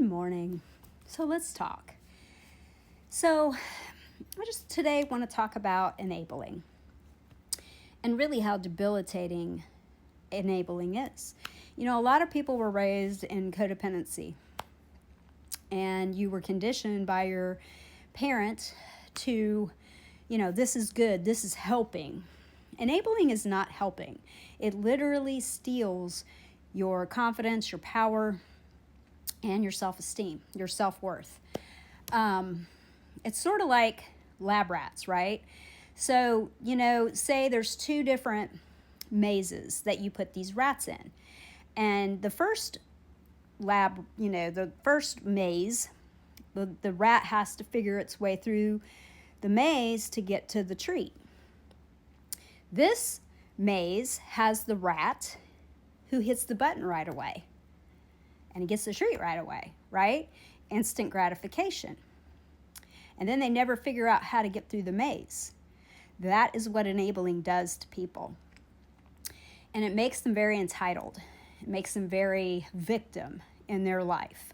Good morning. So let's talk. So I just today want to talk about enabling and really how debilitating enabling is. You know, a lot of people were raised in codependency and you were conditioned by your parent to, this is good, this is helping. Enabling is not helping. It literally steals your confidence, your power, and your self-esteem, your self-worth. It's sort of like lab rats, right? So, say there's two different mazes that you put these rats in. And the first the first maze, the rat has to figure its way through the maze to get to the treat. This maze has the rat who hits the button right away. And he gets the treat right away, right? Instant gratification. And then they never figure out how to get through the maze. That is what enabling does to people. And it makes them very entitled. It makes them very victim in their life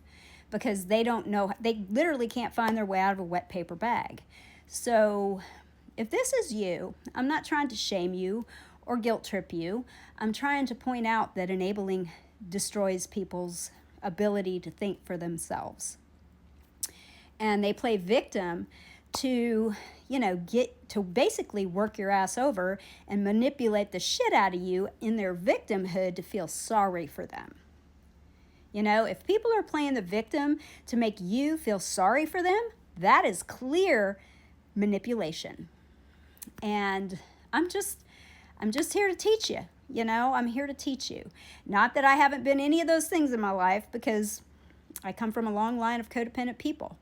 because they don't know, they literally can't find their way out of a wet paper bag. So if this is you, I'm not trying to shame you or guilt trip you. I'm trying to point out that enabling destroys people's ability to think for themselves. And they play victim to, get to basically work your ass over and manipulate the shit out of you in their victimhood to feel sorry for them. If people are playing the victim to make you feel sorry for them, that is clear manipulation. And I'm just here to teach you. I'm here to teach you. Not that I haven't been any of those things in my life, because I come from a long line of codependent people.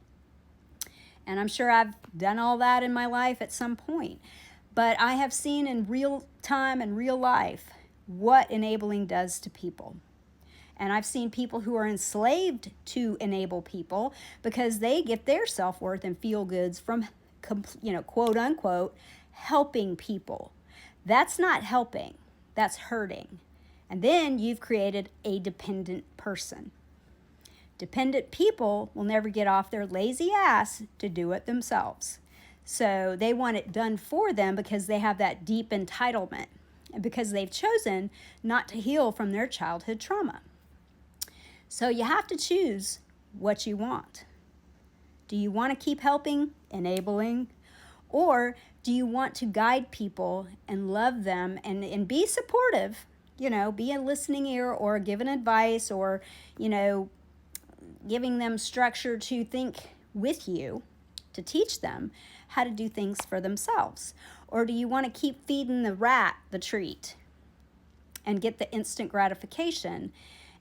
And I'm sure I've done all that in my life at some point. But I have seen in real time and real life what enabling does to people. And I've seen people who are enslaved to enable people because they get their self-worth and feel-goods from, quote unquote, helping people. That's not helping. That's hurting. And then you've created a dependent person. Dependent people will never get off their lazy ass to do it themselves. So they want it done for them because they have that deep entitlement and because they've chosen not to heal from their childhood trauma. So you have to choose what you want. Do you want to keep helping, enabling? Or do you want to guide people and love them and be supportive, be a listening ear or giving advice or, giving them structure to think with you, to teach them how to do things for themselves? Or do you want to keep feeding the rat the treat and get the instant gratification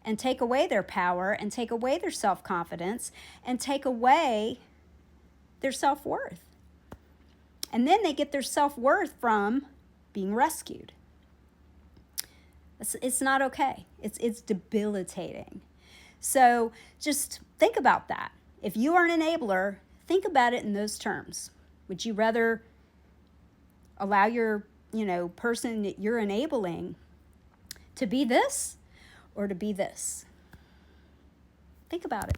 and take away their power and take away their self-confidence and take away their self-worth? And then they get their self-worth from being rescued. It's not okay. It's debilitating. So just think about that. If you are an enabler, think about it in those terms. Would you rather allow your, person that you're enabling to be this or to be this? Think about it.